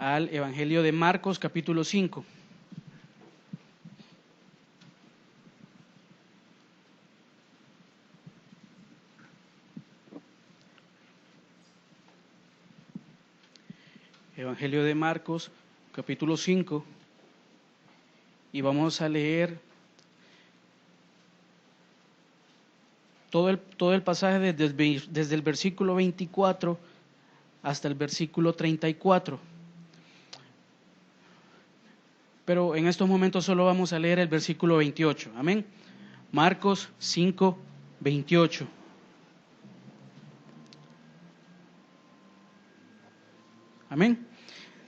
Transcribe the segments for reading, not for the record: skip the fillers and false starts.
al Evangelio de Marcos, capítulo 5. Evangelio de Marcos, capítulo 5, y vamos a leer todo el pasaje desde el versículo 24 hasta el versículo 34. Pero en estos momentos solo vamos a leer el versículo 28. Amén. Marcos 5, 28. Amén.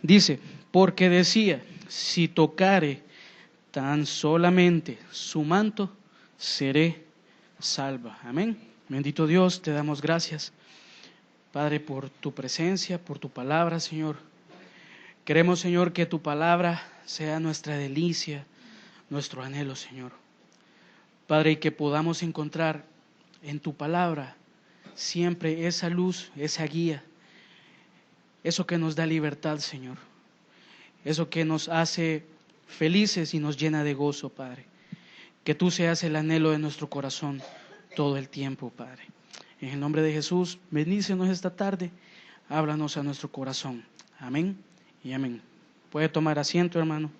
Dice, porque decía, si tocare tan solamente su manto, seré salva. Amén. Bendito Dios, te damos gracias, Padre, por tu presencia, por tu palabra, Señor. Queremos, Señor, que tu palabra sea nuestra delicia, nuestro anhelo, Señor. Padre, y que podamos encontrar en tu palabra siempre esa luz, esa guía, eso que nos da libertad, Señor. Eso que nos hace felices y nos llena de gozo, Padre. Que tú seas el anhelo de nuestro corazón todo el tiempo, Padre. En el nombre de Jesús, bendícenos esta tarde, háblanos a nuestro corazón. Amén y amén. Puede tomar asiento, hermano.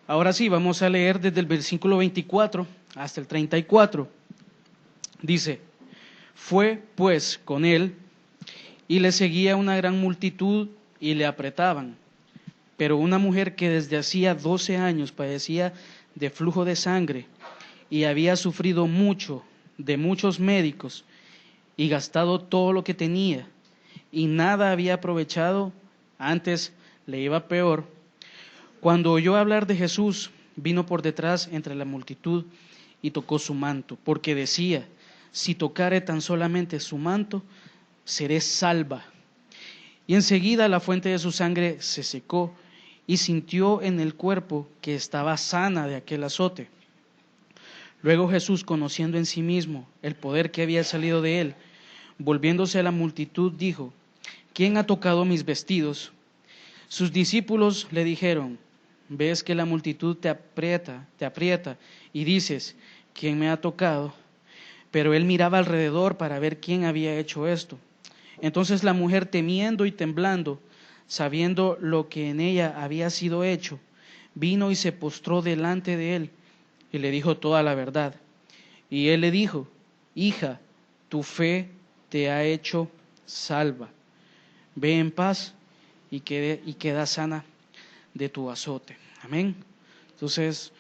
Ahora sí, vamos a leer desde el versículo 24 hasta el 34. Dice, fue pues con él y le seguía una gran multitud y le apretaban. Pero una mujer que desde hacía 12 años padecía de flujo de sangre y había sufrido mucho de muchos médicos y gastado todo lo que tenía y nada había aprovechado, antes le iba peor, cuando oyó hablar de Jesús, vino por detrás entre la multitud y tocó su manto, porque decía, si tocare tan solamente su manto, seré salva. Y enseguida la fuente de su sangre se secó y sintió en el cuerpo que estaba sana de aquel azote. Luego Jesús, conociendo en sí mismo el poder que había salido de él, volviéndose a la multitud, dijo, ¿quién ha tocado mis vestidos? Sus discípulos le dijeron, ves que la multitud te aprieta y dices, ¿quién me ha tocado? Pero él miraba alrededor para ver quién había hecho esto. Entonces la mujer, temiendo y temblando, sabiendo lo que en ella había sido hecho, vino y se postró delante de él y le dijo toda la verdad. Y él le dijo, hija, tu fe te ha hecho salva. Ve en paz y queda sana de tu azote. Amén. Entonces,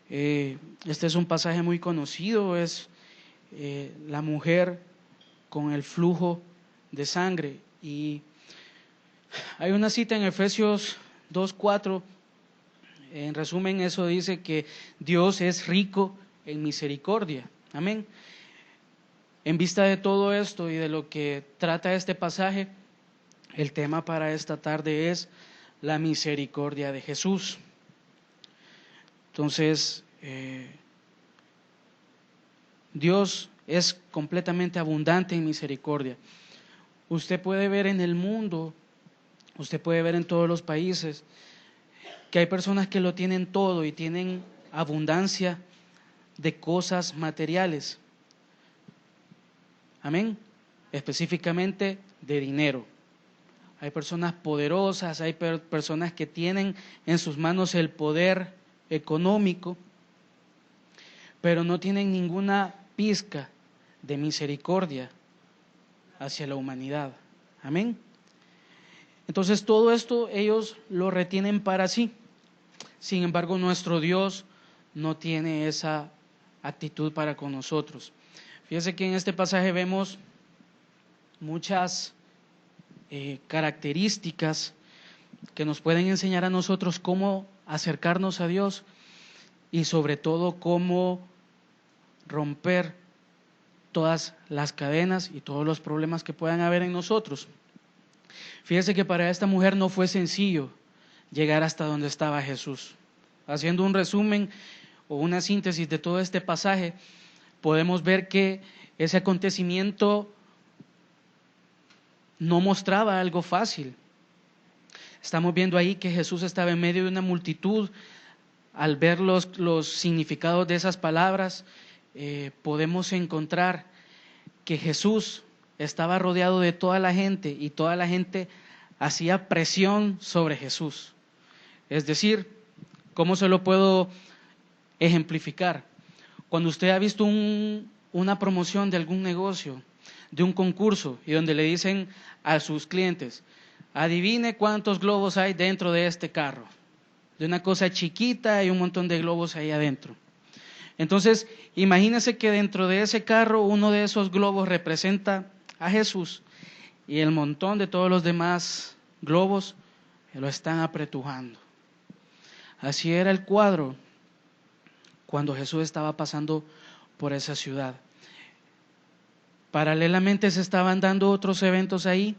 este es un pasaje muy conocido, es la mujer con el flujo de sangre. Y hay una cita en Efesios 2:4, en resumen eso dice que Dios es rico en misericordia. Amén. En vista de todo esto y de lo que trata este pasaje, el tema para esta tarde es la misericordia de Jesús. Entonces, Dios es completamente abundante en misericordia. Usted puede ver en el mundo, usted puede ver en todos los países, que hay personas que lo tienen todo y tienen abundancia de cosas materiales. Amén. Específicamente de dinero. Hay personas poderosas, hay personas que tienen en sus manos el poder económico, pero no tienen ninguna pizca de misericordia hacia la humanidad. Amén. Entonces todo esto ellos lo retienen para sí. Sin embargo, nuestro Dios no tiene esa actitud para con nosotros. Fíjese que en este pasaje vemos muchas características que nos pueden enseñar a nosotros cómo acercarnos a Dios y sobre todo cómo romper todas las cadenas y todos los problemas que puedan haber en nosotros. Fíjese que para esta mujer no fue sencillo llegar hasta donde estaba Jesús. Haciendo un resumen o una síntesis de todo este pasaje, podemos ver que ese acontecimiento no mostraba algo fácil. Estamos viendo ahí que Jesús estaba en medio de una multitud. Al ver los significados de esas palabras, podemos encontrar que Jesús estaba rodeado de toda la gente y toda la gente hacía presión sobre Jesús. Es decir, ¿cómo se lo puedo ejemplificar? Cuando usted ha visto una promoción de algún negocio, de un concurso, y donde le dicen a sus clientes, adivine cuántos globos hay dentro de este carro. De una cosa chiquita hay un montón de globos ahí adentro. Entonces, imagínese que dentro de ese carro uno de esos globos representa a Jesús y el montón de todos los demás globos lo están apretujando. Así era el cuadro cuando Jesús estaba pasando por esa ciudad. Paralelamente se estaban dando otros eventos ahí.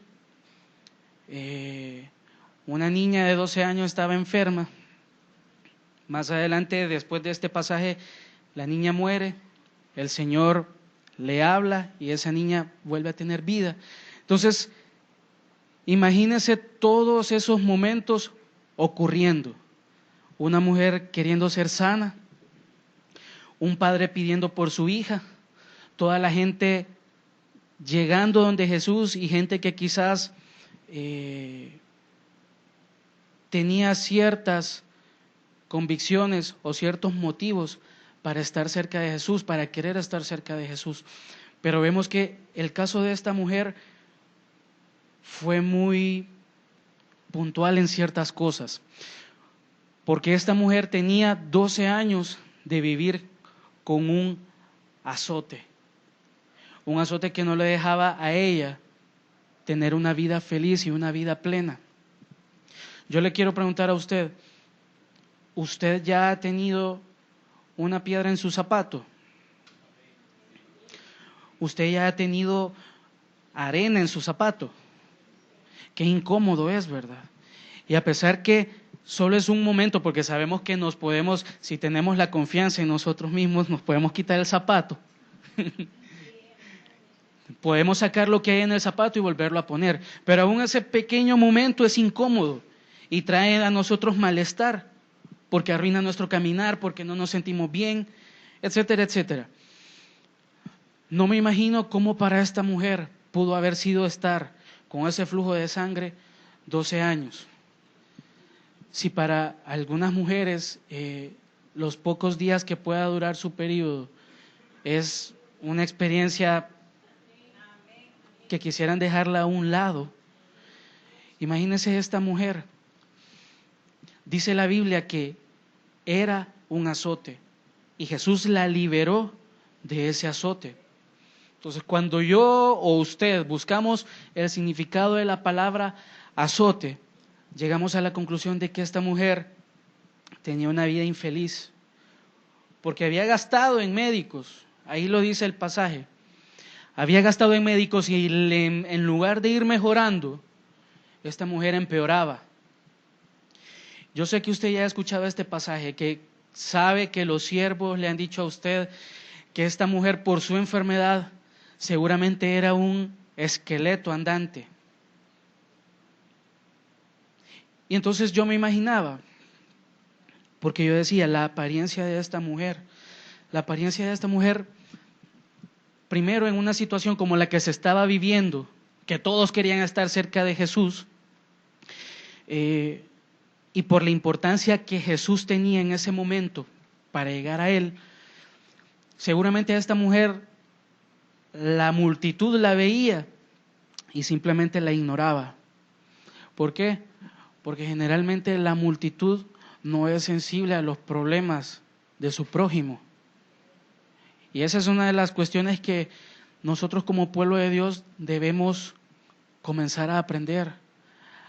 Una niña de 12 años estaba enferma. Más adelante, después de este pasaje, la niña muere, el Señor le habla y esa niña vuelve a tener vida. Entonces, imagínese todos esos momentos ocurriendo. Una mujer queriendo ser sana, un padre pidiendo por su hija, toda la gente llegando donde Jesús y gente que quizás tenía ciertas convicciones o ciertos motivos para estar cerca de Jesús, para querer estar cerca de Jesús. Pero vemos que el caso de esta mujer fue muy puntual en ciertas cosas, porque esta mujer tenía 12 años de vivir con un azote que no le dejaba a ella tener una vida feliz y una vida plena. Yo le quiero preguntar a usted, ¿usted ya ha tenido una piedra en su zapato? ¿Usted ya ha tenido arena en su zapato? Qué incómodo es, ¿verdad? Y a pesar que solo es un momento, porque sabemos que nos podemos, si tenemos la confianza en nosotros mismos, nos podemos quitar el zapato. Podemos sacar lo que hay en el zapato y volverlo a poner, pero aún ese pequeño momento es incómodo y trae a nosotros malestar, porque arruina nuestro caminar, porque no nos sentimos bien, etcétera, etcétera. No me imagino cómo para esta mujer pudo haber sido estar con ese flujo de sangre 12 años. Si para algunas mujeres los pocos días que pueda durar su periodo es una experiencia que quisieran dejarla a un lado, imagínense esta mujer. Dice la Biblia que era un azote y Jesús la liberó de ese azote. Entonces, cuando yo o usted buscamos el significado de la palabra azote, llegamos a la conclusión de que esta mujer tenía una vida infeliz, porque había gastado en médicos, ahí lo dice el pasaje, había gastado en médicos y en lugar de ir mejorando, esta mujer empeoraba. Yo sé que usted ya ha escuchado este pasaje, que sabe que los siervos le han dicho a usted que esta mujer por su enfermedad seguramente era un esqueleto andante. Y entonces yo me imaginaba, porque yo decía, la apariencia de esta mujer, primero en una situación como la que se estaba viviendo, que todos querían estar cerca de Jesús, y por la importancia que Jesús tenía en ese momento para llegar a él, seguramente a esta mujer la multitud la veía y simplemente la ignoraba. ¿Por qué? Porque generalmente la multitud no es sensible a los problemas de su prójimo. Y esa es una de las cuestiones que nosotros como pueblo de Dios debemos comenzar a aprender,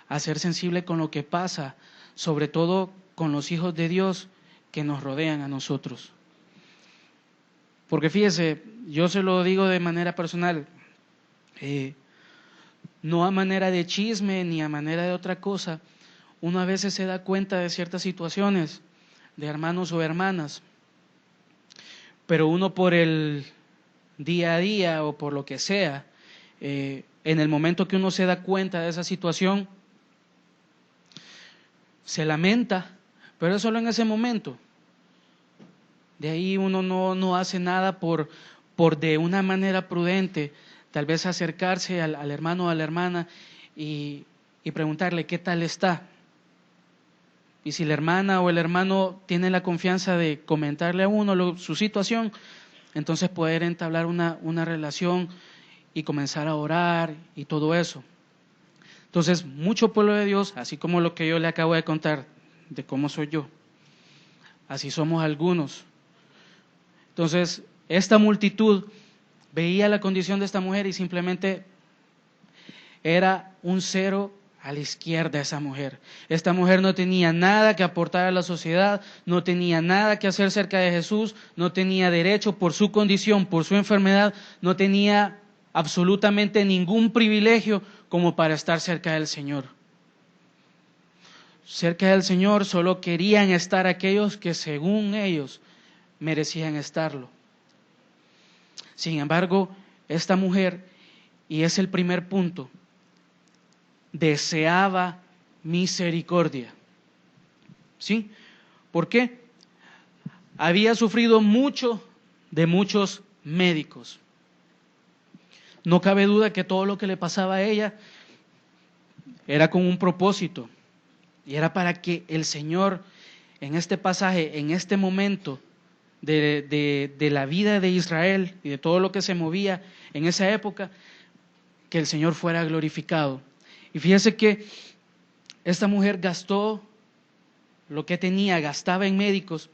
a ser sensible con lo que pasa, sobre todo con los hijos de Dios que nos rodean a nosotros. Porque fíjese, yo se lo digo de manera personal, no a manera de chisme ni a manera de otra cosa, uno a veces se da cuenta de ciertas situaciones de hermanos o hermanas, pero uno por el día a día o por lo que sea, en el momento que uno se da cuenta de esa situación, se lamenta, pero es solo en ese momento. De ahí uno no hace nada por de una manera prudente, tal vez acercarse al hermano o a la hermana y preguntarle qué tal está. Y si la hermana o el hermano tiene la confianza de comentarle a uno su situación, entonces poder entablar una relación y comenzar a orar y todo eso. Entonces, mucho pueblo de Dios, así como lo que yo le acabo de contar de cómo soy yo, así somos algunos. Entonces, esta multitud veía la condición de esta mujer y simplemente era un cero a la izquierda esa mujer. Esta mujer no tenía nada que aportar a la sociedad, no tenía nada que hacer cerca de Jesús, no tenía derecho por su condición, por su enfermedad, no tenía absolutamente ningún privilegio como para estar cerca del Señor. Cerca del Señor solo querían estar aquellos que según ellos merecían estarlo. Sin embargo, esta mujer, y es el primer punto, deseaba misericordia. ¿Sí? ¿Por qué? Había sufrido mucho de muchos médicos. No cabe duda que todo lo que le pasaba a ella era con un propósito, y era para que el Señor, en este pasaje, en este momento de la vida de Israel y de todo lo que se movía en esa época, que el Señor fuera glorificado. Y fíjese que esta mujer gastó lo que tenía, gastaba en médicos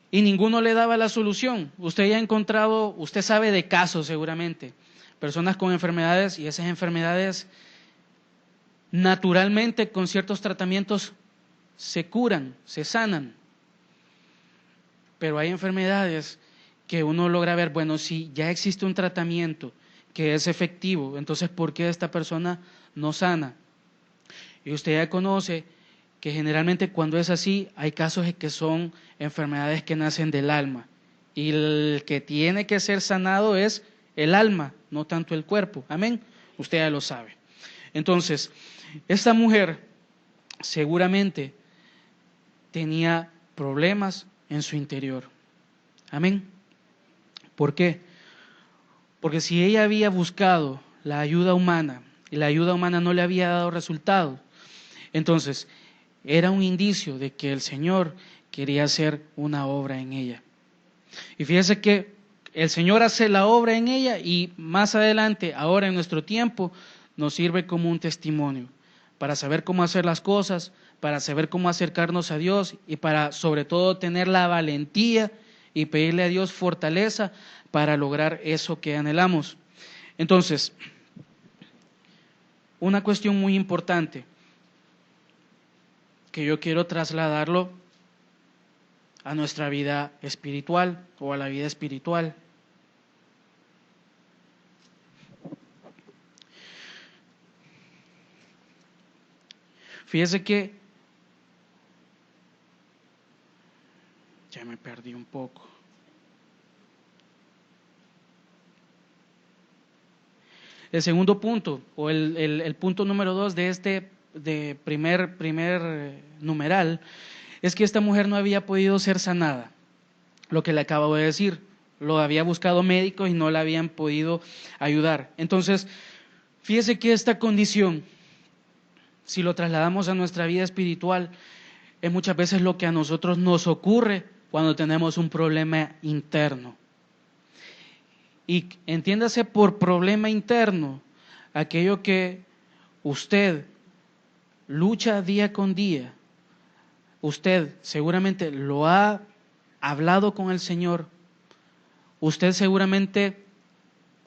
y ninguno le daba la solución. Usted ya ha encontrado, usted sabe de casos seguramente, personas con enfermedades, y esas enfermedades naturalmente con ciertos tratamientos se curan, se sanan. Pero hay enfermedades que uno logra ver, bueno, si ya existe un tratamiento que es efectivo, entonces ¿por qué esta persona no sana? Y usted ya conoce que generalmente cuando es así, hay casos en que son enfermedades que nacen del alma. Y el que tiene que ser sanado es el alma, no tanto el cuerpo. Amén. Usted ya lo sabe. Entonces, esta mujer seguramente tenía problemas en su interior. Amén. ¿Por qué? Porque si ella había buscado la ayuda humana y la ayuda humana no le había dado resultado, entonces era un indicio de que el Señor quería hacer una obra en ella. Y fíjese que el Señor hace la obra en ella y más adelante, ahora en nuestro tiempo, nos sirve como un testimonio para saber cómo hacer las cosas, para saber cómo acercarnos a Dios y para sobre todo tener la valentía y pedirle a Dios fortaleza para lograr eso que anhelamos. Entonces, una cuestión muy importante que yo quiero trasladarlo a nuestra vida espiritual o a la vida espiritual. Fíjese que ya me perdí un poco. El segundo punto, o el punto número 2 de este primer numeral, es que esta mujer no había podido ser sanada. Lo que le acabo de decir, lo había buscado médicos y no la habían podido ayudar. Entonces, fíjese que esta condición, si lo trasladamos a nuestra vida espiritual, es muchas veces lo que a nosotros nos ocurre cuando tenemos un problema interno. Y entiéndase por problema interno aquello que usted lucha día con día. Usted seguramente lo ha hablado con el Señor. Usted seguramente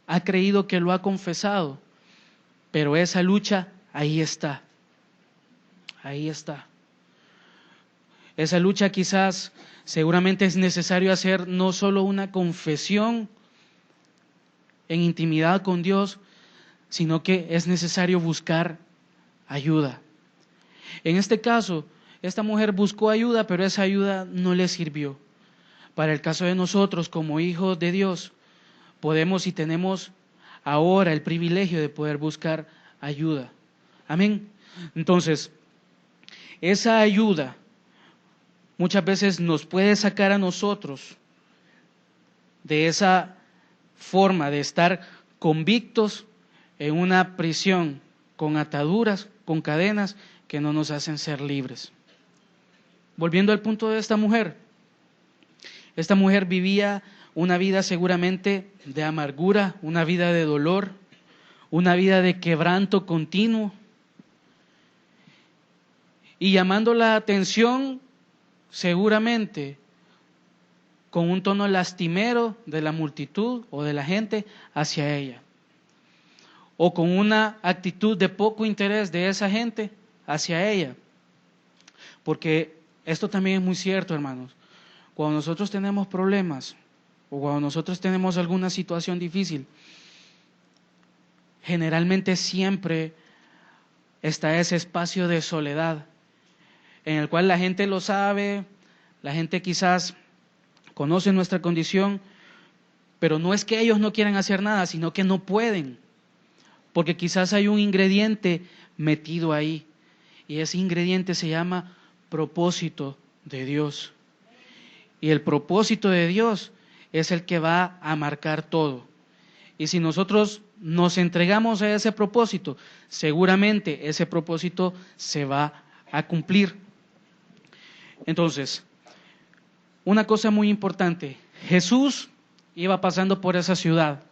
ha creído que lo ha confesado, pero esa lucha ahí está. Ahí está. Esa lucha quizás seguramente es necesario hacer no solo una confesión en intimidad con Dios, sino que es necesario buscar ayuda. En este caso, esta mujer buscó ayuda, pero esa ayuda no le sirvió. Para el caso de nosotros, como hijos de Dios, podemos y tenemos ahora el privilegio de poder buscar ayuda. Amén. Entonces, esa ayuda muchas veces nos puede sacar a nosotros de esa forma de estar convictos en una prisión con ataduras, con cadenas que no nos hacen ser libres. Volviendo al punto de esta mujer vivía una vida seguramente de amargura, una vida de dolor, una vida de quebranto continuo, y llamando la atención seguramente con un tono lastimero de la multitud o de la gente hacia ella, o con una actitud de poco interés de esa gente hacia ella. Porque esto también es muy cierto, hermanos. Cuando nosotros tenemos problemas o cuando nosotros tenemos alguna situación difícil, generalmente siempre está ese espacio de soledad en el cual la gente lo sabe, la gente quizás conoce nuestra condición, pero no es que ellos no quieran hacer nada, sino que no pueden, porque quizás hay un ingrediente metido ahí, y ese ingrediente se llama propósito de Dios. Y el propósito de Dios es el que va a marcar todo. Y si nosotros nos entregamos a ese propósito, seguramente ese propósito se va a cumplir. Entonces, una cosa muy importante, Jesús iba pasando por esa ciudad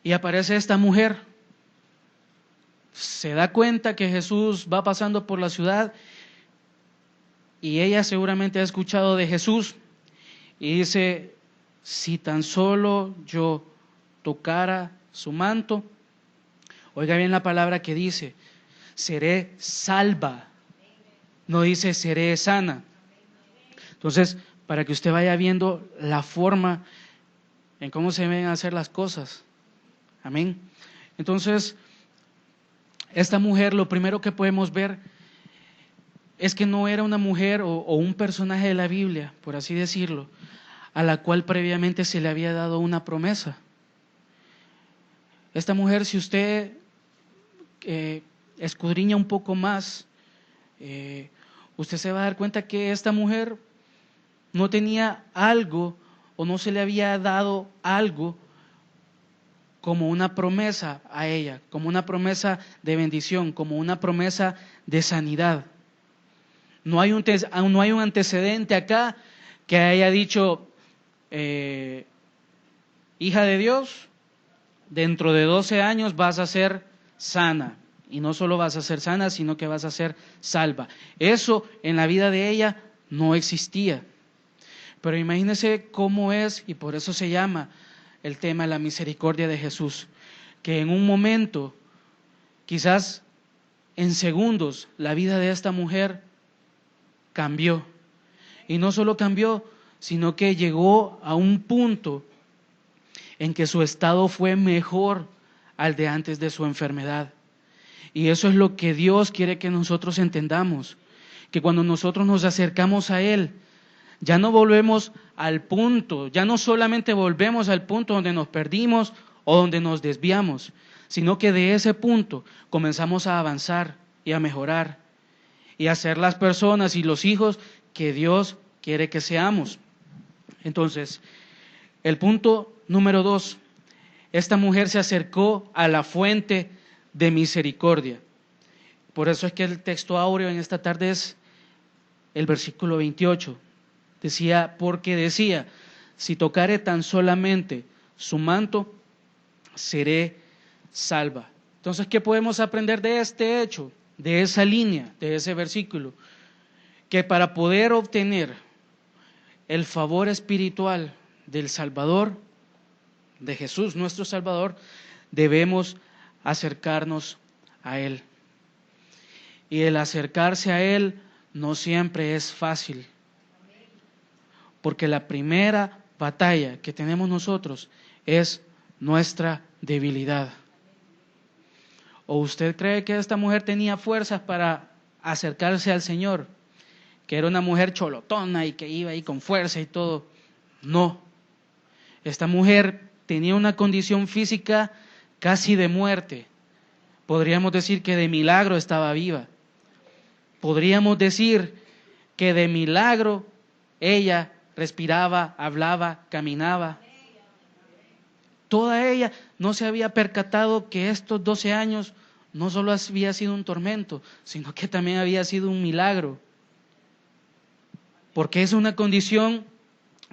y aparece esta mujer. Se da cuenta que Jesús va pasando por la ciudad y ella seguramente ha escuchado de Jesús y dice: si tan solo yo tocara su manto, oiga bien la palabra que dice, seré salva, no dice seré sana. Entonces, para que usted vaya viendo la forma en cómo se deben hacer las cosas. Amén. Entonces, esta mujer, lo primero que podemos ver es que no era una mujer o un personaje de la Biblia, por así decirlo, a la cual previamente se le había dado una promesa. Esta mujer, si usted escudriña un poco más, usted se va a dar cuenta que esta mujer no tenía algo o no se le había dado algo como una promesa a ella, como una promesa de bendición, como una promesa de sanidad. No hay un antecedente acá que haya dicho, hija de Dios, dentro de 12 años vas a ser sana. Y no solo vas a ser sana, sino que vas a ser salva. Eso en la vida de ella no existía. Pero imagínense cómo es, y por eso se llama el tema de la misericordia de Jesús, que en un momento, quizás en segundos, la vida de esta mujer cambió. Y no solo cambió, sino que llegó a un punto en que su estado fue mejor al de antes de su enfermedad. Y eso es lo que Dios quiere que nosotros entendamos, que cuando nosotros nos acercamos a Él, ya no volvemos al punto, ya no solamente volvemos al punto donde nos perdimos o donde nos desviamos, sino que de ese punto comenzamos a avanzar y a mejorar y a ser las personas y los hijos que Dios quiere que seamos. Entonces, el punto número 2, esta mujer se acercó a la fuente de misericordia. Por eso es que el texto áureo en esta tarde es el versículo 28. Porque decía, si tocare tan solamente su manto, seré salva. Entonces, ¿qué podemos aprender de este hecho, de esa línea, de ese versículo? Que para poder obtener el favor espiritual del Salvador, de Jesús, nuestro Salvador, debemos acercarnos a Él. Y el acercarse a Él no siempre es fácil. Porque la primera batalla que tenemos nosotros es nuestra debilidad. ¿O usted cree que esta mujer tenía fuerzas para acercarse al Señor? Que era una mujer cholotona y que iba ahí con fuerza y todo. No. Esta mujer tenía una condición física casi de muerte. Podríamos decir que de milagro estaba viva. podríamos decir que de milagro ella respiraba, hablaba, caminaba. Toda ella no se había percatado que estos 12 años no solo había sido un tormento, sino que también había sido un milagro. Porque es una condición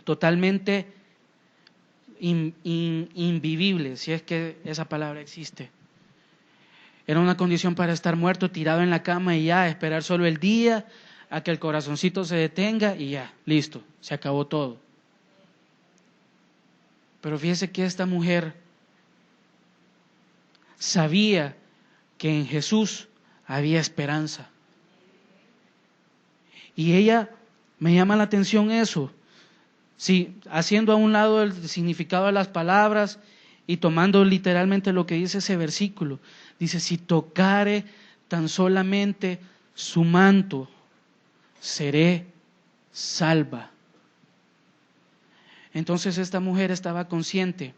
totalmente invivible, si es que esa palabra existe. Era una condición para estar muerto, tirado en la cama y ya, esperar solo el día a que el corazoncito se detenga y ya, listo, se acabó todo. Pero fíjese que esta mujer sabía que en Jesús había esperanza. Y ella, me llama la atención eso, sí, haciendo a un lado el significado de las palabras y tomando literalmente lo que dice ese versículo. Dice, si tocare tan solamente su manto, seré salva. Entonces esta mujer estaba consciente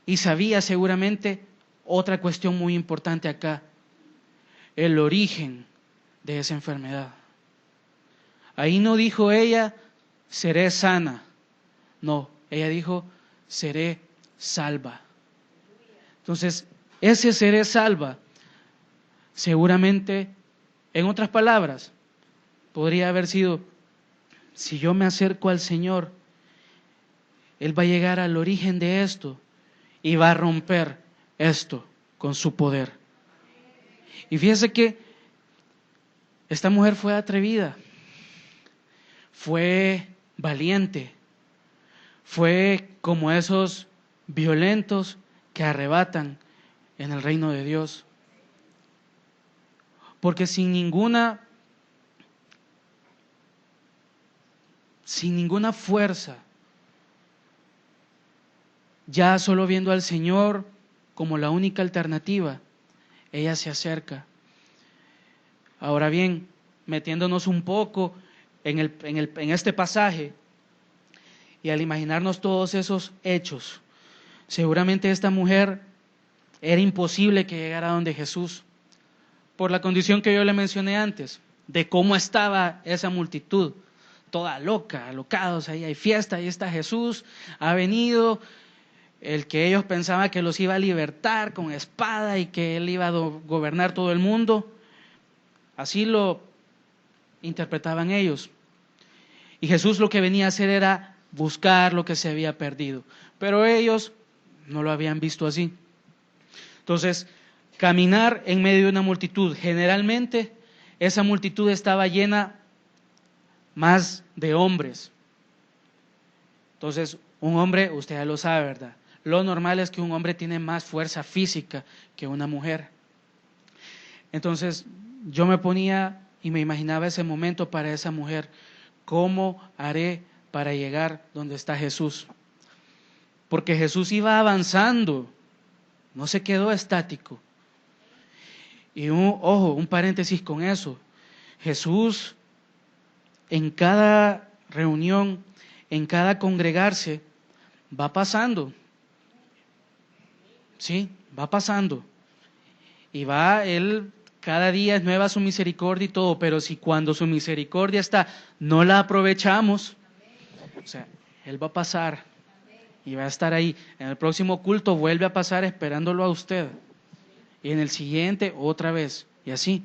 y sabía seguramente otra cuestión muy importante acá, el origen de esa enfermedad. Ahí no dijo ella, seré sana. No, ella dijo, seré salva. Entonces, ese seré salva, seguramente, en otras palabras, podría haber sido, si yo me acerco al Señor, Él va a llegar al origen de esto y va a romper esto con su poder. Y fíjese que esta mujer fue atrevida, fue valiente, fue como esos violentos que arrebatan en el reino de Dios. Porque sin ninguna fuerza, ya solo viendo al Señor como la única alternativa, ella se acerca. Ahora bien, metiéndonos un poco en este pasaje y al imaginarnos todos esos hechos, seguramente esta mujer era imposible que llegara donde Jesús, por la condición que yo le mencioné antes, de cómo estaba esa multitud, toda loca, alocados, ahí hay fiesta, ahí está Jesús, ha venido, el que ellos pensaban que los iba a libertar con espada y que él iba a gobernar todo el mundo, así lo interpretaban ellos. Y Jesús lo que venía a hacer era buscar lo que se había perdido, pero ellos no lo habían visto así. Entonces, caminar en medio de una multitud, generalmente esa multitud estaba llena más de hombres. Entonces, un hombre, usted ya lo sabe, ¿verdad? Lo normal es que un hombre tiene más fuerza física que una mujer. Entonces, yo me ponía y me imaginaba ese momento para esa mujer. ¿Cómo haré para llegar donde está Jesús? Porque Jesús iba avanzando, no se quedó estático. Y un paréntesis con eso. Jesús en cada reunión, en cada congregarse, va pasando. Sí, va pasando. Y va, Él, cada día es nueva su misericordia y todo, pero si cuando su misericordia está, no la aprovechamos, o sea, Él va a pasar y va a estar ahí. En el próximo culto vuelve a pasar esperándolo a usted. Y en el siguiente otra vez, y así.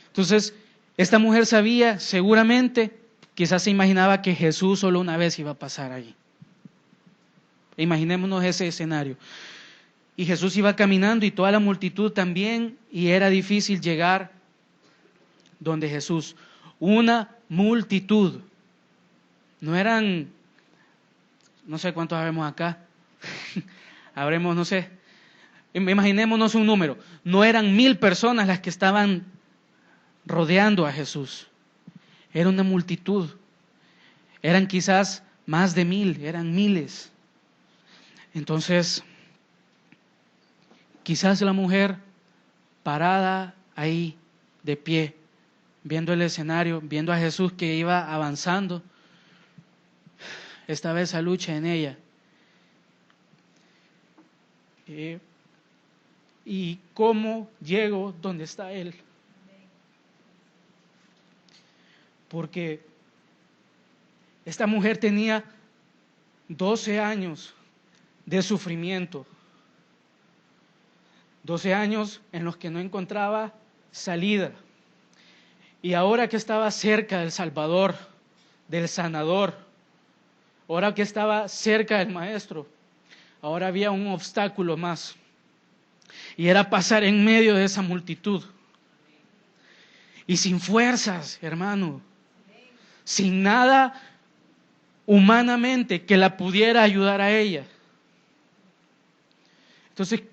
Entonces, esta mujer sabía, seguramente, quizás se imaginaba que Jesús solo una vez iba a pasar allí. Imaginémonos ese escenario. Y Jesús iba caminando y toda la multitud también, y era difícil llegar donde Jesús. Una multitud. No eran, no sé cuántos habemos acá, habremos, no sé, imaginémonos un número. No eran 1000 personas las que estaban rodeando a Jesús. Era una multitud. Eran quizás más de 1000, eran miles. Entonces, quizás la mujer parada ahí, de pie, viendo el escenario, viendo a Jesús que iba avanzando, esta vez esa lucha en ella. ¿Y cómo llego donde está Él? porque esta mujer tenía 12 años de sufrimiento, 12 años en los que no encontraba salida. Y ahora que estaba cerca del Salvador, del Sanador, ahora que estaba cerca del Maestro, ahora había un obstáculo más. Y era pasar en medio de esa multitud. Y sin fuerzas, hermano. Sin nada humanamente que la pudiera ayudar a ella. Entonces,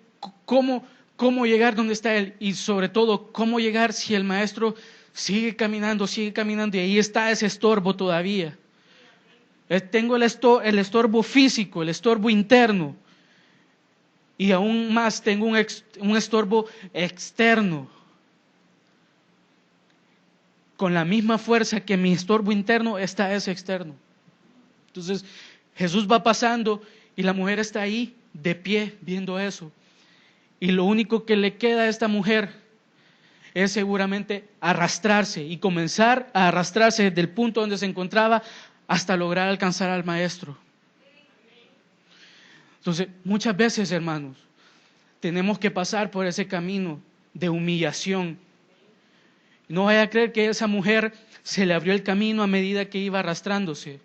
¿cómo llegar donde está Él? Y sobre todo, ¿cómo llegar si el Maestro sigue caminando y ahí está ese estorbo todavía? Tengo el estorbo físico, el estorbo interno, y aún más tengo un estorbo externo. Con la misma fuerza que mi estorbo interno está ese externo. Entonces Jesús va pasando y la mujer está ahí de pie viendo eso. Y lo único que le queda a esta mujer es seguramente arrastrarse y comenzar a arrastrarse desde el punto donde se encontraba hasta lograr alcanzar al Maestro. Entonces, muchas veces, hermanos, tenemos que pasar por ese camino de humillación. No vaya a creer que a esa mujer se le abrió el camino a medida que iba arrastrándose.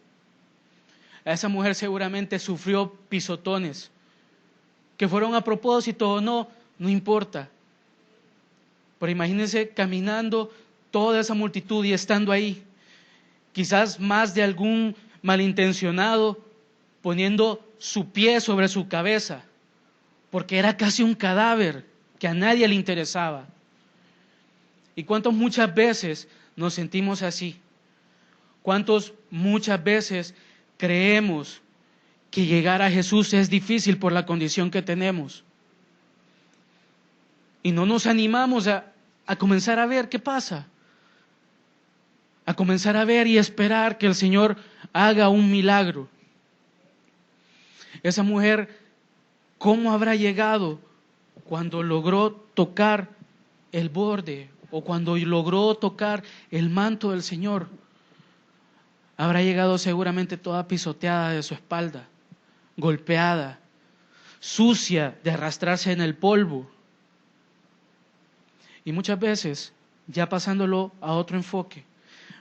A esa mujer seguramente sufrió pisotones, que fueron a propósito o no importa. Pero imagínense caminando toda esa multitud y estando ahí. Quizás más de algún malintencionado poniendo su pie sobre su cabeza, porque era casi un cadáver que a nadie le interesaba. ¿Y cuántos muchas veces nos sentimos así? ¿Cuántos muchas veces creemos que llegar a Jesús es difícil por la condición que tenemos? Y no nos animamos a comenzar a ver qué pasa. A comenzar a ver y esperar que el Señor haga un milagro. Esa mujer, ¿cómo habrá llegado cuando logró tocar el borde o cuando logró tocar el manto del Señor? Habrá llegado seguramente toda pisoteada de su espalda, golpeada, sucia de arrastrarse en el polvo. Y muchas veces, ya pasándolo a otro enfoque,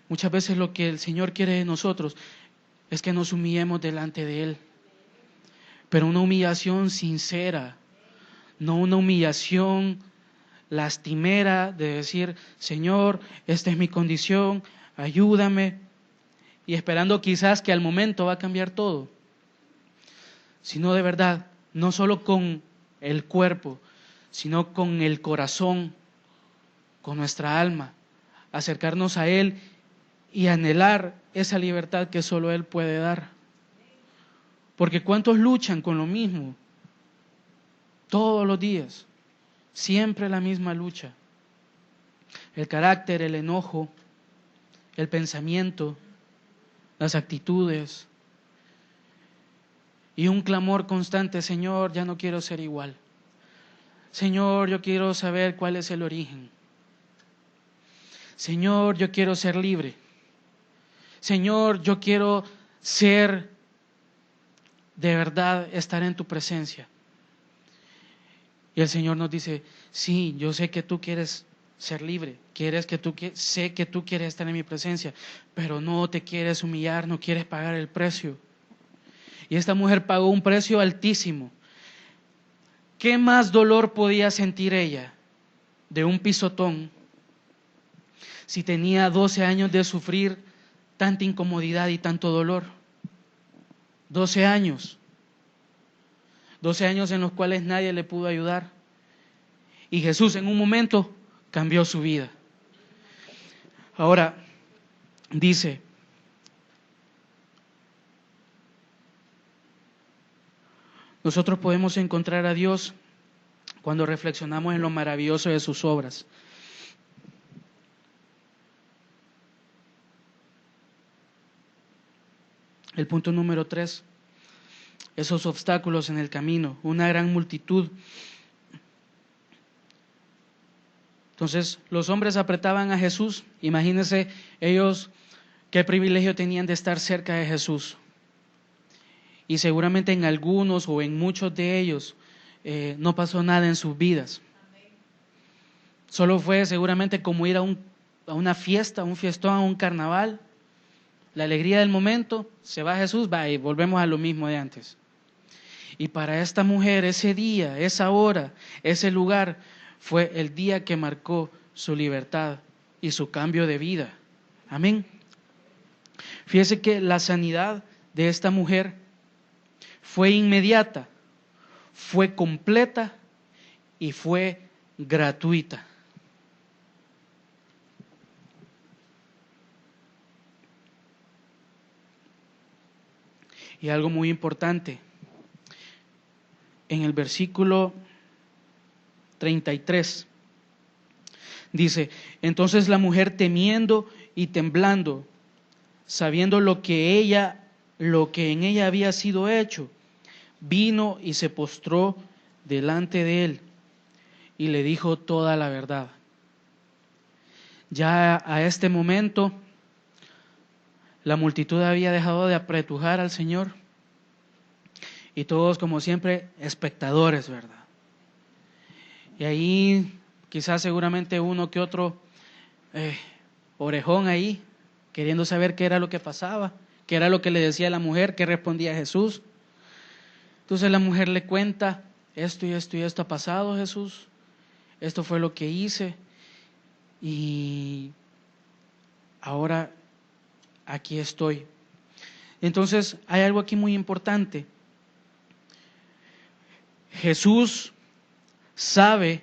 muchas veces lo que el Señor quiere de nosotros es que nos humillemos delante de Él. Pero una humillación sincera, no una humillación lastimera de decir, Señor, esta es mi condición, ayúdame, y esperando quizás que al momento va a cambiar todo, sino de verdad, no solo con el cuerpo, sino con el corazón, con nuestra alma, acercarnos a Él y anhelar esa libertad que solo Él puede dar. Porque ¿cuántos luchan con lo mismo? Todos los días, siempre la misma lucha. El carácter, el enojo, el pensamiento, las actitudes y un clamor constante, Señor, ya no quiero ser igual. Señor, yo quiero saber cuál es el origen. Señor, yo quiero ser libre. Señor, yo quiero ser de verdad estar en tu presencia. Y el Señor nos dice, sí, yo sé que tú quieres ser libre, sé que tú quieres estar en mi presencia, pero no te quieres humillar, no quieres pagar el precio. Y esta mujer pagó un precio altísimo. ¿Qué más dolor podía sentir ella de un pisotón si tenía 12 años de sufrir tanta incomodidad y tanto dolor? 12 años. 12 años en los cuales nadie le pudo ayudar. Y Jesús en un momento cambió su vida. Ahora, dice, nosotros podemos encontrar a Dios cuando reflexionamos en lo maravilloso de sus obras. El punto número 3, esos obstáculos en el camino, una gran multitud. Entonces los hombres apretaban a Jesús, imagínense ellos qué privilegio tenían de estar cerca de Jesús. Y seguramente en algunos o en muchos de ellos no pasó nada en sus vidas. Solo fue seguramente como ir a una fiesta, a un fiestón, a un carnaval. La alegría del momento, se va Jesús, va y volvemos a lo mismo de antes. Y para esta mujer ese día, esa hora, ese lugar fue el día que marcó su libertad y su cambio de vida. Amén. Fíjese que la sanidad de esta mujer fue inmediata, fue completa y fue gratuita. Y algo muy importante, en el versículo 33, dice, entonces la mujer temiendo y temblando, sabiendo lo que en ella había sido hecho, vino y se postró delante de él y le dijo toda la verdad. Ya a este momento, la multitud había dejado de apretujar al Señor y todos, como siempre, espectadores, ¿verdad? Y ahí quizás seguramente uno que otro orejón ahí, queriendo saber qué era lo que pasaba, qué era lo que le decía la mujer, qué respondía Jesús. Entonces la mujer le cuenta, esto y esto y esto ha pasado, Jesús, esto fue lo que hice y ahora aquí estoy. Entonces hay algo aquí muy importante. Jesús sabe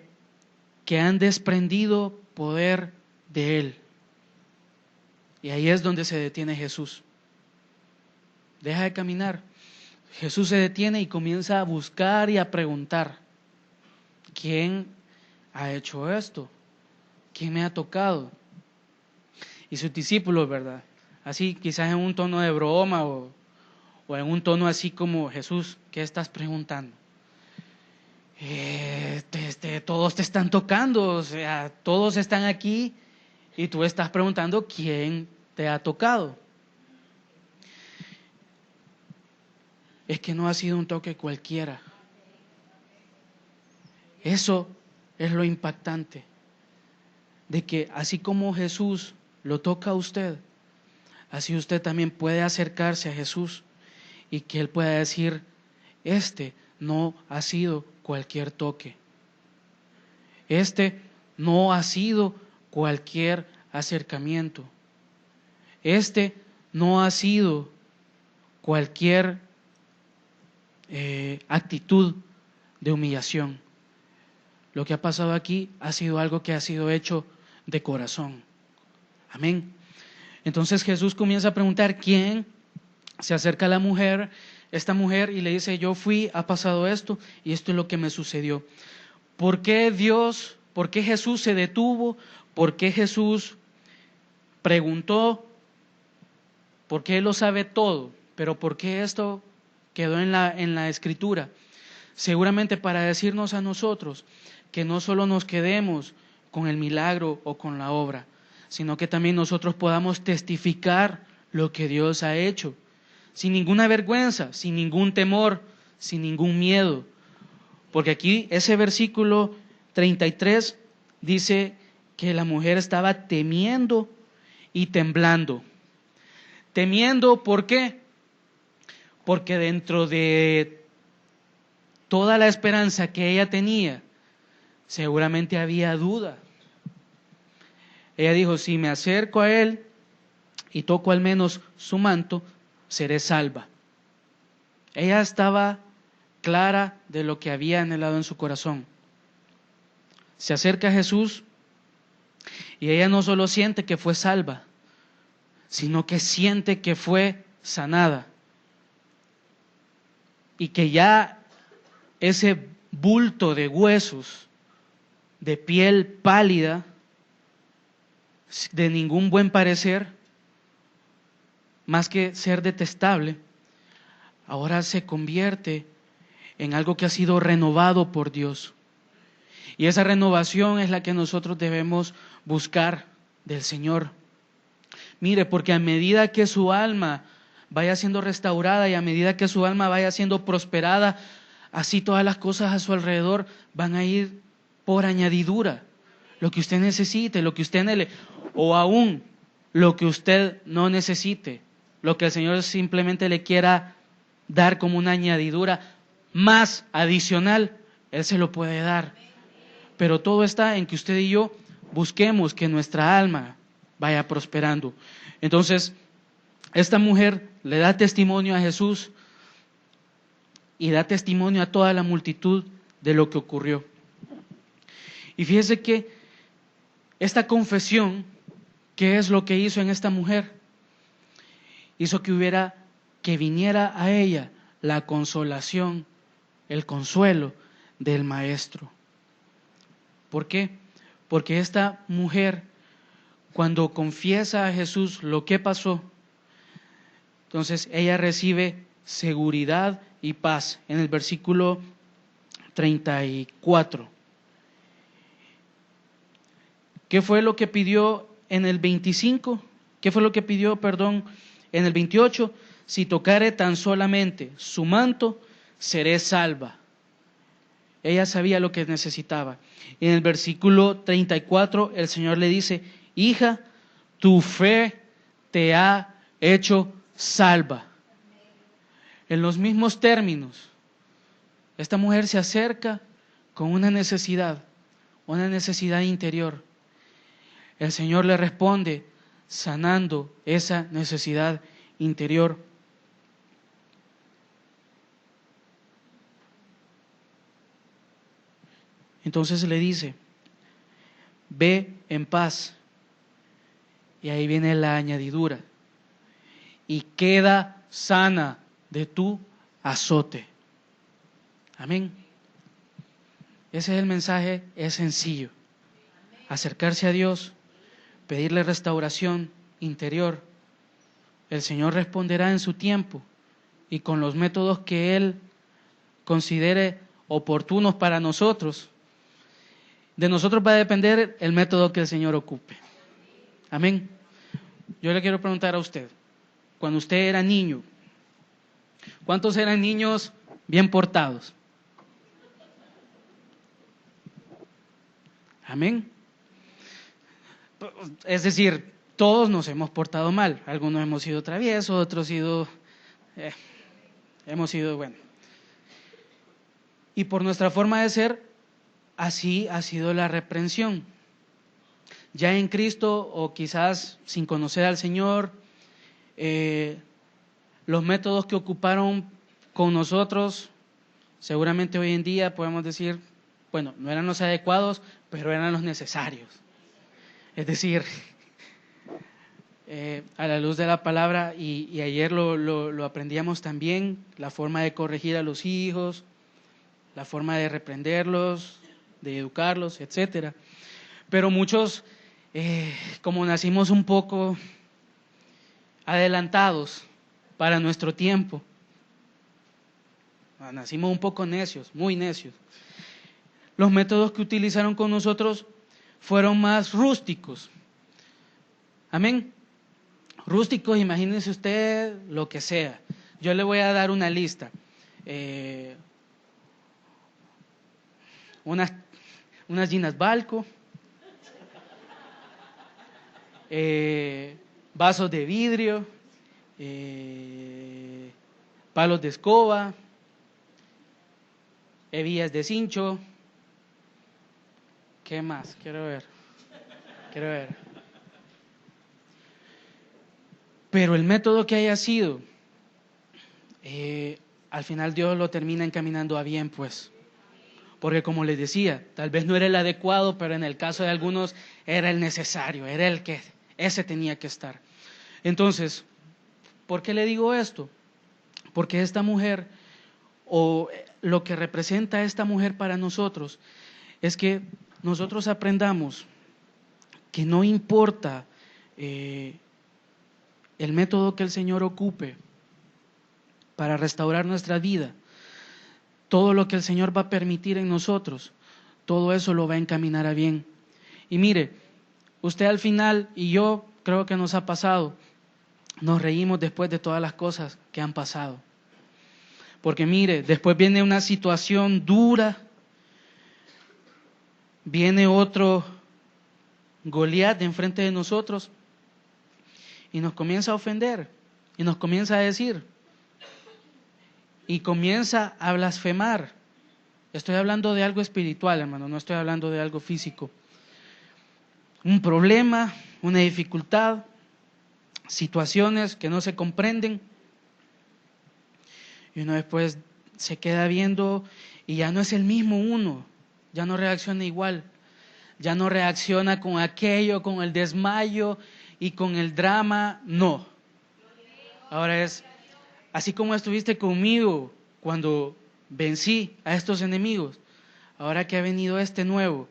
que han desprendido poder de Él. Y ahí es donde se detiene Jesús. Deja de caminar. Jesús se detiene y comienza a buscar y a preguntar, ¿quién ha hecho esto? ¿Quién me ha tocado? Y sus discípulos, ¿verdad? Así quizás en un tono de broma o en un tono así como, Jesús, ¿qué estás preguntando? Todos te están tocando, o sea, todos están aquí y tú estás preguntando quién te ha tocado. Es que no ha sido un toque cualquiera. Eso es lo impactante, de que así como Jesús lo toca a usted, así usted también puede acercarse a Jesús y que Él pueda decir, este no ha sido cualquier toque. Este no ha sido cualquier acercamiento. Este no ha sido cualquier actitud de humillación. Lo que ha pasado aquí ha sido algo que ha sido hecho de corazón. Amén. Entonces Jesús comienza a preguntar quién. Se acerca a la mujer, esta mujer, y le dice, yo fui, ha pasado esto, y esto es lo que me sucedió. ¿Por qué Jesús se detuvo? ¿Por qué Jesús preguntó? ¿Por qué Él lo sabe todo? Pero ¿por qué esto quedó en la Escritura? Seguramente para decirnos a nosotros que no solo nos quedemos con el milagro o con la obra, sino que también nosotros podamos testificar lo que Dios ha hecho, sin ninguna vergüenza, sin ningún temor, sin ningún miedo. Porque aquí ese versículo 33 dice que la mujer estaba temiendo y temblando. Temiendo, ¿por qué? Porque dentro de toda la esperanza que ella tenía, seguramente había duda. Ella dijo, si me acerco a Él y toco al menos su manto, seré salva. Ella estaba clara de lo que había anhelado en su corazón. Se acerca a Jesús y ella no solo siente que fue salva, sino que siente que fue sanada. Y que ya ese bulto de huesos, de piel pálida, de ningún buen parecer, más que ser detestable, ahora se convierte en algo que ha sido renovado por Dios. Y esa renovación es la que nosotros debemos buscar del Señor. Mire, porque a medida que su alma vaya siendo restaurada y a medida que su alma vaya siendo prosperada, así todas las cosas a su alrededor van a ir por añadidura. Lo que usted necesite, lo que usted anhele, o aún lo que usted no necesite, lo que el Señor simplemente le quiera dar como una añadidura más adicional, Él se lo puede dar. Pero todo está en que usted y yo busquemos que nuestra alma vaya prosperando. Entonces, esta mujer le da testimonio a Jesús y da testimonio a toda la multitud de lo que ocurrió. Y fíjese que esta confesión, ¿qué es lo que hizo en esta mujer? Hizo que viniera a ella la consolación, el consuelo del Maestro. ¿Por qué? Porque esta mujer, cuando confiesa a Jesús lo que pasó, entonces ella recibe seguridad y paz. En el versículo 34. ¿Qué fue lo que pidió en el 25? ¿Qué fue lo que pidió, en el 28? Si tocare tan solamente su manto, seré salva. Ella sabía lo que necesitaba. En el versículo 34, el Señor le dice: hija, tu fe te ha hecho salva. En los mismos términos, esta mujer se acerca con una necesidad interior. El Señor le responde sanando esa necesidad interior. Entonces le dice: ve en paz. Y ahí viene la añadidura: y queda sana de tu azote. Amén. Ese es el mensaje, es sencillo. Acercarse a Dios, pedirle restauración interior. El Señor responderá en su tiempo y con los métodos que Él considere oportunos para nosotros. De nosotros va a depender el método que el Señor ocupe. Amén. Yo le quiero preguntar a usted, cuando usted era niño, ¿cuántos eran niños bien portados? Amén. Es decir, todos nos hemos portado mal. Algunos hemos sido traviesos, otros hemos sido, bueno. Y por nuestra forma de ser, así ha sido la reprensión. Ya en Cristo, o quizás sin conocer al Señor, los métodos que ocuparon con nosotros, seguramente hoy en día podemos decir, bueno, no eran los adecuados, pero eran los necesarios. Es decir, a la luz de la palabra, y ayer lo aprendíamos también, la forma de corregir a los hijos, la forma de reprenderlos, de educarlos, etcétera. Pero muchos, como nacimos un poco adelantados para nuestro tiempo, nacimos un poco necios, muy necios. Los métodos que utilizaron con nosotros fueron más rústicos. Amén. Rústicos, imagínense usted lo que sea. Yo le voy a dar una lista. Unas ginas Balco, vasos de vidrio, palos de escoba, hebillas de cincho. ¿Qué más? Quiero ver. Pero el método que haya sido, al final Dios lo termina encaminando a bien, pues. Porque como les decía, tal vez no era el adecuado, pero en el caso de algunos era el necesario, era el que ese tenía que estar. Entonces, ¿por qué le digo esto? Porque esta mujer, o lo que representa esta mujer para nosotros, es que nosotros aprendamos que no importa el método que el Señor ocupe para restaurar nuestra vida, todo lo que el Señor va a permitir en nosotros, todo eso lo va a encaminar a bien. Y mire, usted al final y yo creo que nos ha pasado, nos reímos después de todas las cosas que han pasado. Porque mire, después viene una situación dura, viene otro Goliat de enfrente de nosotros y nos comienza a ofender y nos comienza a decir y comienza a blasfemar. Estoy hablando de algo espiritual, hermano, no estoy hablando de algo físico. Un problema, una dificultad, situaciones que no se comprenden. Y uno después se queda viendo y ya no es el mismo uno, ya no reacciona igual, ya no reacciona con aquello, con el desmayo y con el drama, no. Ahora es, así como estuviste conmigo cuando vencí a estos enemigos, ahora que ha venido este nuevo,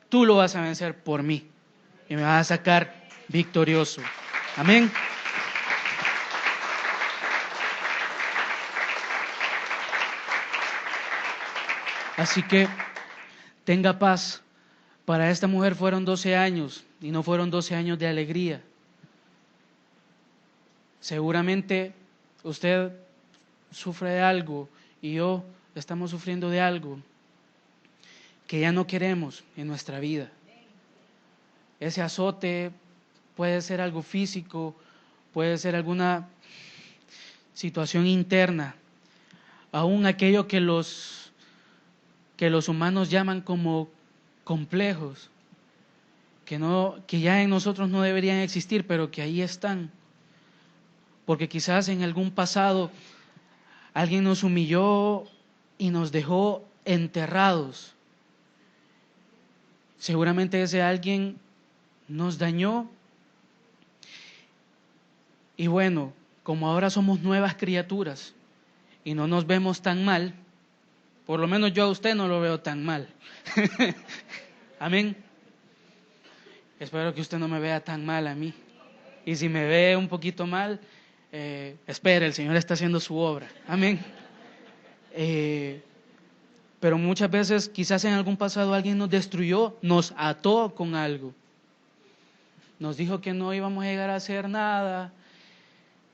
tú lo vas a vencer por mí y me vas a sacar victorioso. Amén. Así que tenga paz. Para esta mujer fueron 12 años y no fueron 12 años de alegría. Seguramente usted sufre de algo y yo estamos sufriendo de algo que ya no queremos en nuestra vida. Ese azote puede ser algo físico, puede ser alguna situación interna, aún aquello que los humanos llaman como complejos, que ya en nosotros no deberían existir, pero que ahí están, porque quizás en algún pasado alguien nos humilló y nos dejó enterrados. Seguramente ese alguien nos dañó y bueno, como ahora somos nuevas criaturas y no nos vemos tan mal, por lo menos yo a usted no lo veo tan mal. Amén. Espero que usted no me vea tan mal a mí. Y si me ve un poquito mal, espere, el Señor está haciendo su obra. Amén. Pero muchas veces, quizás en algún pasado alguien nos destruyó, nos ató con algo. Nos dijo que no íbamos a llegar a hacer nada,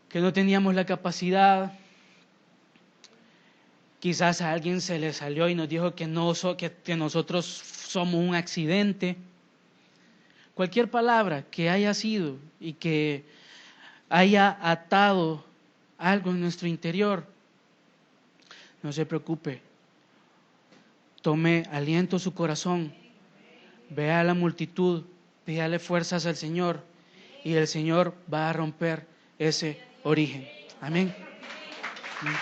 que no teníamos la capacidad. Quizás a alguien se le salió y nos dijo que nosotros somos un accidente. Cualquier palabra que haya sido y que haya atado algo en nuestro interior, no se preocupe. Tome aliento su corazón, vea a la multitud, pídale fuerzas al Señor y el Señor va a romper ese origen. Amén. Amén.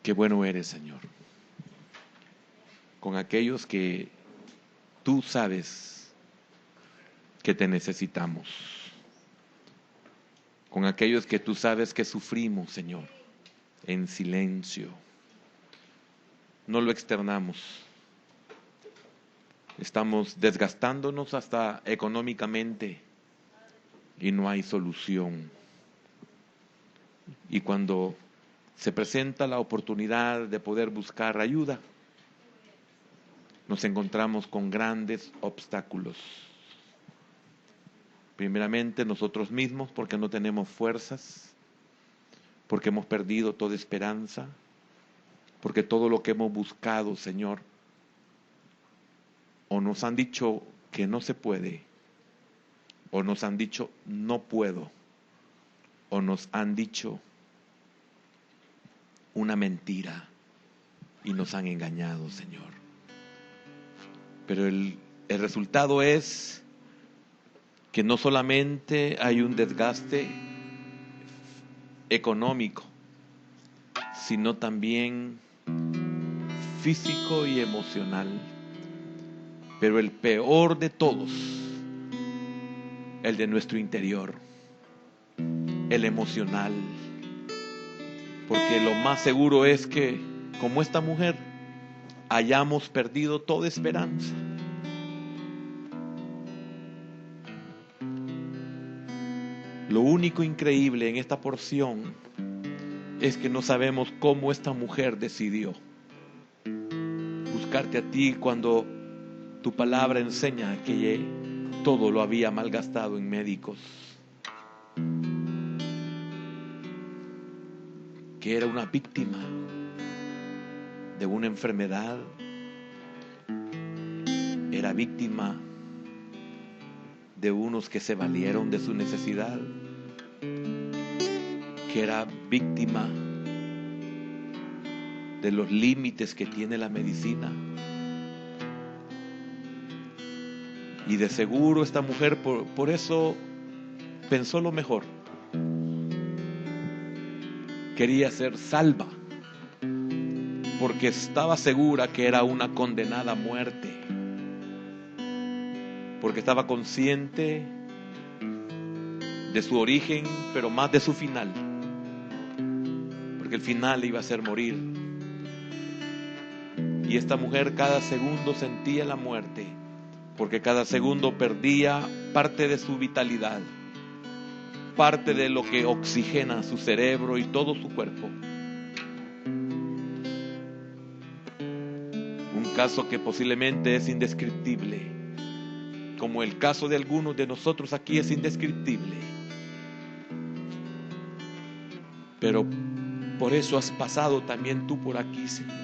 Qué bueno eres, Señor, con aquellos que tú sabes que te necesitamos, con aquellos que tú sabes que sufrimos, Señor, en silencio. No lo externamos. Estamos desgastándonos hasta económicamente y no hay solución. Y cuando se presenta la oportunidad de poder buscar ayuda, nos encontramos con grandes obstáculos. Primeramente nosotros mismos, porque no tenemos fuerzas, porque hemos perdido toda esperanza, porque todo lo que hemos buscado, Señor, o nos han dicho que no se puede, o nos han dicho no puedo, o nos han dicho una mentira y nos han engañado, Señor. Pero el resultado es que no solamente hay un desgaste económico, sino también físico y emocional. Pero el peor de todos, el de nuestro interior, el emocional. Porque lo más seguro es que, como esta mujer, hayamos perdido toda esperanza. Lo único increíble en esta porción es que no sabemos cómo esta mujer decidió buscarte a ti cuando tu palabra enseña que todo lo había malgastado en médicos, que era una víctima de una enfermedad, era víctima de unos que se valieron de su necesidad, que era víctima de los límites que tiene la medicina. Y de seguro esta mujer por eso pensó lo mejor. Quería ser salva, porque estaba segura que era una condenada a muerte, porque estaba consciente de su origen, pero más de su final, porque el final iba a ser morir. Y esta mujer cada segundo sentía la muerte, porque cada segundo perdía parte de su vitalidad, parte de lo que oxigena su cerebro y todo su cuerpo. Un caso que posiblemente es indescriptible, como el caso de algunos de nosotros aquí es indescriptible. Pero por eso has pasado también tú por aquí, Señor.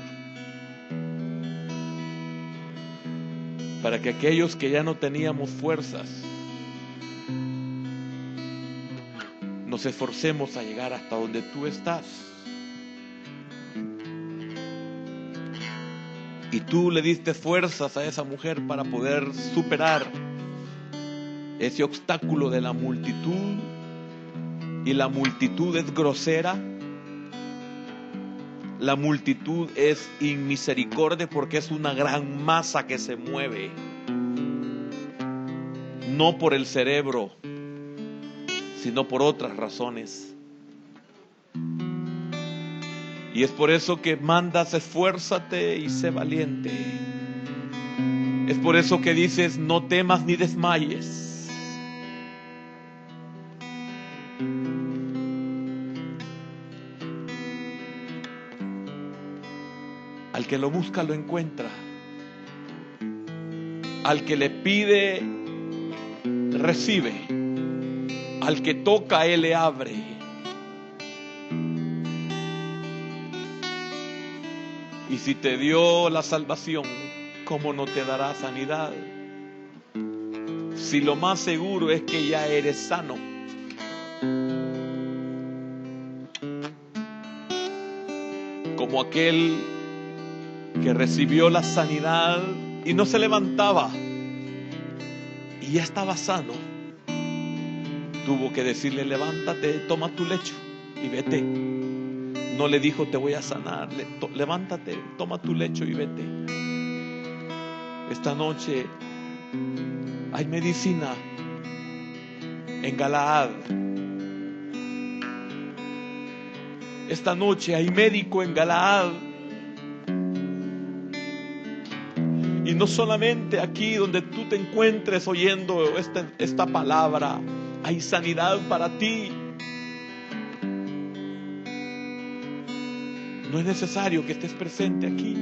Para que aquellos que ya no teníamos fuerzas, nos esforcemos a llegar hasta donde tú estás. Y tú le diste fuerzas a esa mujer para poder superar ese obstáculo de la multitud. Y la multitud es grosera. La multitud es inmisericordia porque es una gran masa que se mueve. No por el cerebro, sino por otras razones. Y es por eso que mandas, esfuérzate y sé valiente. Es por eso que dices, no temas ni desmayes. Al que lo busca lo encuentra. Al que le pide, recibe. Al que toca, Él le abre. Y si te dio la salvación, ¿cómo no te dará sanidad? Si lo más seguro es que ya eres sano. Como aquel que recibió la sanidad y no se levantaba y ya estaba sano, tuvo que decirle, levántate, toma tu lecho y vete. No le dijo, te voy a sanar, levántate, toma tu lecho y vete. Esta noche hay medicina en Galaad. Esta noche hay médico en Galaad. Y no solamente aquí donde tú te encuentres oyendo esta palabra, hay sanidad para ti. No es necesario que estés presente aquí.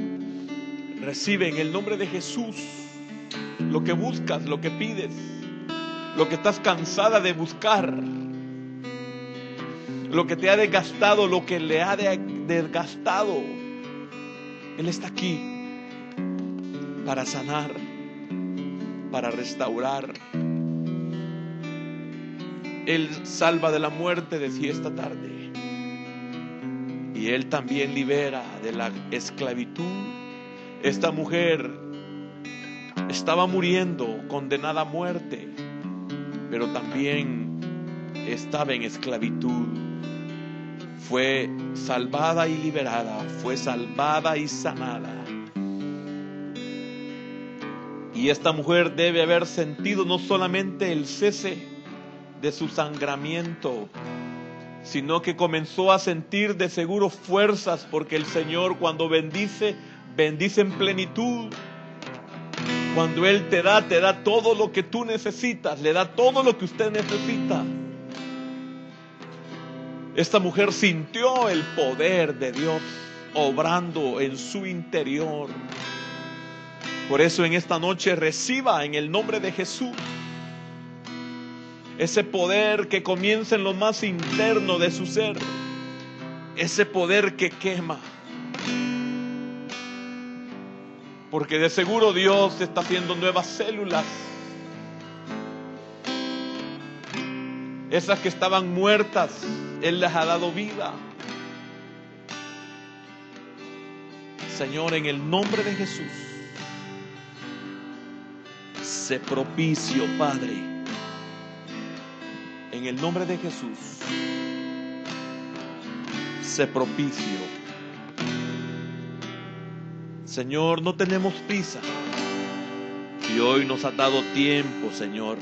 Recibe en el nombre de Jesús lo que buscas, lo que pides, lo que estás cansada de buscar, lo que te ha desgastado, lo que le ha desgastado. Él está aquí para sanar, para restaurar. Él salva de la muerte, decía esta tarde. Y Él también libera de la esclavitud. Esta mujer estaba muriendo, condenada a muerte, pero también estaba en esclavitud. Fue salvada y liberada, fue salvada y sanada. Y esta mujer debe haber sentido no solamente el cese de su sangramiento, sino que comenzó a sentir de seguro fuerzas, porque el Señor cuando bendice, bendice en plenitud. Cuando Él te da todo lo que tú necesitas, le da todo lo que usted necesita. Esta mujer sintió el poder de Dios obrando en su interior. Por eso en esta noche reciba en el nombre de Jesús ese poder que comienza en lo más interno de su ser, ese poder que quema. Porque de seguro Dios está haciendo nuevas células. Esas que estaban muertas, Él les ha dado vida. Señor, en el nombre de Jesús, sé propicio, Padre. En el nombre de Jesús, sé propicio. Señor, no tenemos prisa. Y hoy nos ha dado tiempo, Señor,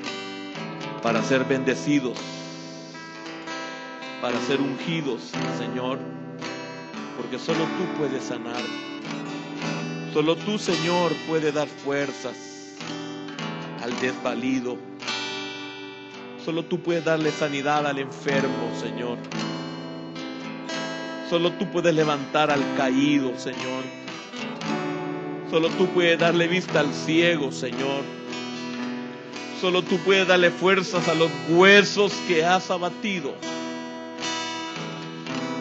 para ser bendecidos, para ser ungidos, Señor, porque solo tú puedes sanar. Solo tú, Señor, puedes dar fuerzas al desvalido. Solo tú puedes darle sanidad al enfermo, Señor. Solo tú puedes levantar al caído, Señor. Solo tú puedes darle vista al ciego, Señor. Solo tú puedes darle fuerzas a los huesos que has abatido.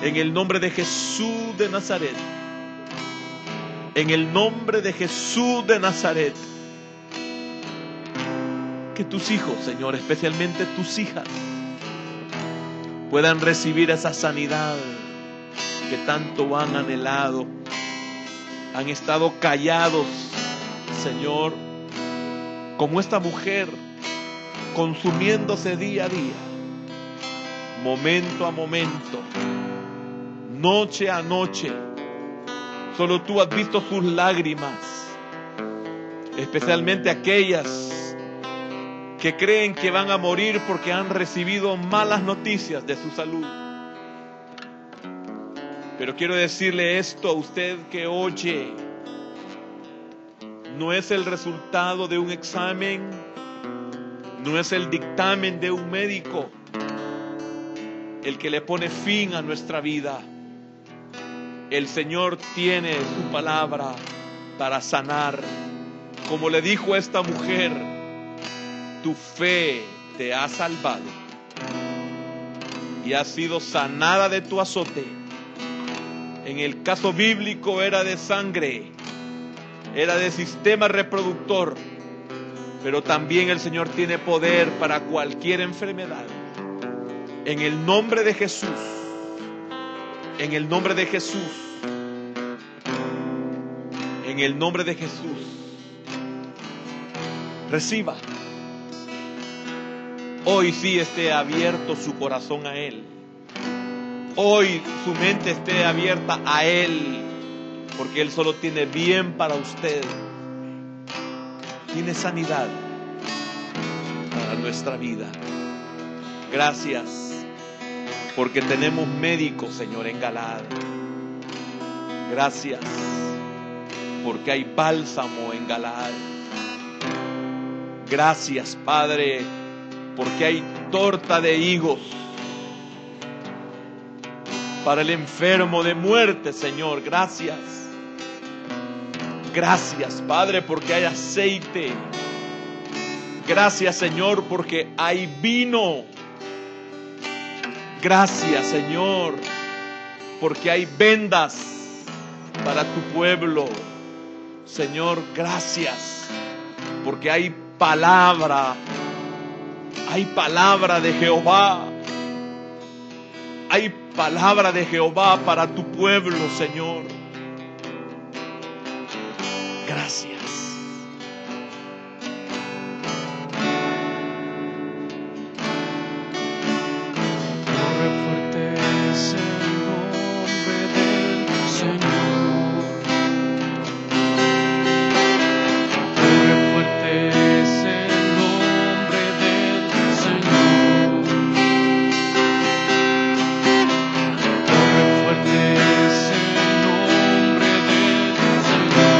En el nombre de Jesús de Nazaret. En el nombre de Jesús de Nazaret. Que tus hijos, Señor, especialmente tus hijas, puedan recibir esa sanidad que tanto han anhelado. Han estado callados, Señor, como esta mujer, consumiéndose día a día, momento a momento, noche a noche. Solo tú has visto sus lágrimas, especialmente aquellas que creen que van a morir porque han recibido malas noticias de su salud. Pero quiero decirle esto a usted que oye: no es el resultado de un examen, no es el dictamen de un médico el que le pone fin a nuestra vida. El Señor tiene su palabra para sanar. Como le dijo a esta mujer, tu fe te ha salvado y has sido sanada de tu azote. En el caso bíblico era de sangre, era de sistema reproductor, pero también el Señor tiene poder para cualquier enfermedad. En el nombre de Jesús, en el nombre de Jesús, en el nombre de Jesús, reciba. Hoy sí esté abierto su corazón a Él. Hoy su mente esté abierta a Él, porque Él solo tiene bien para usted. Tiene sanidad para nuestra vida. Gracias, porque tenemos médicos, Señor, en Galaad. Gracias, porque hay bálsamo en Galaad. Gracias, Padre, porque hay torta de higos para el enfermo de muerte, Señor. Gracias. Gracias, Padre, porque hay aceite. Gracias, Señor, porque hay vino. Gracias, Señor, porque hay vendas para tu pueblo. Señor, gracias, porque hay palabra. Hay palabra de Jehová. Hay palabra de Jehová para tu pueblo, Señor. Gracias. Corre fuerte es el nombre del Señor. Corre fuerte es el nombre del Señor. Corre fuerte es el nombre del Señor.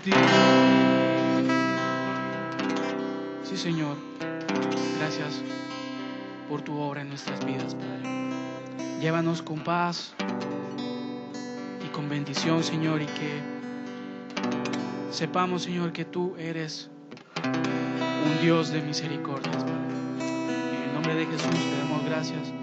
ti. Sí, Señor. Gracias por tu obra en nuestras vidas, Padre. Llévanos con paz y con bendición, Señor, y que sepamos, Señor, que tú eres un Dios de misericordias, Padre. En el nombre de Jesús te damos gracias.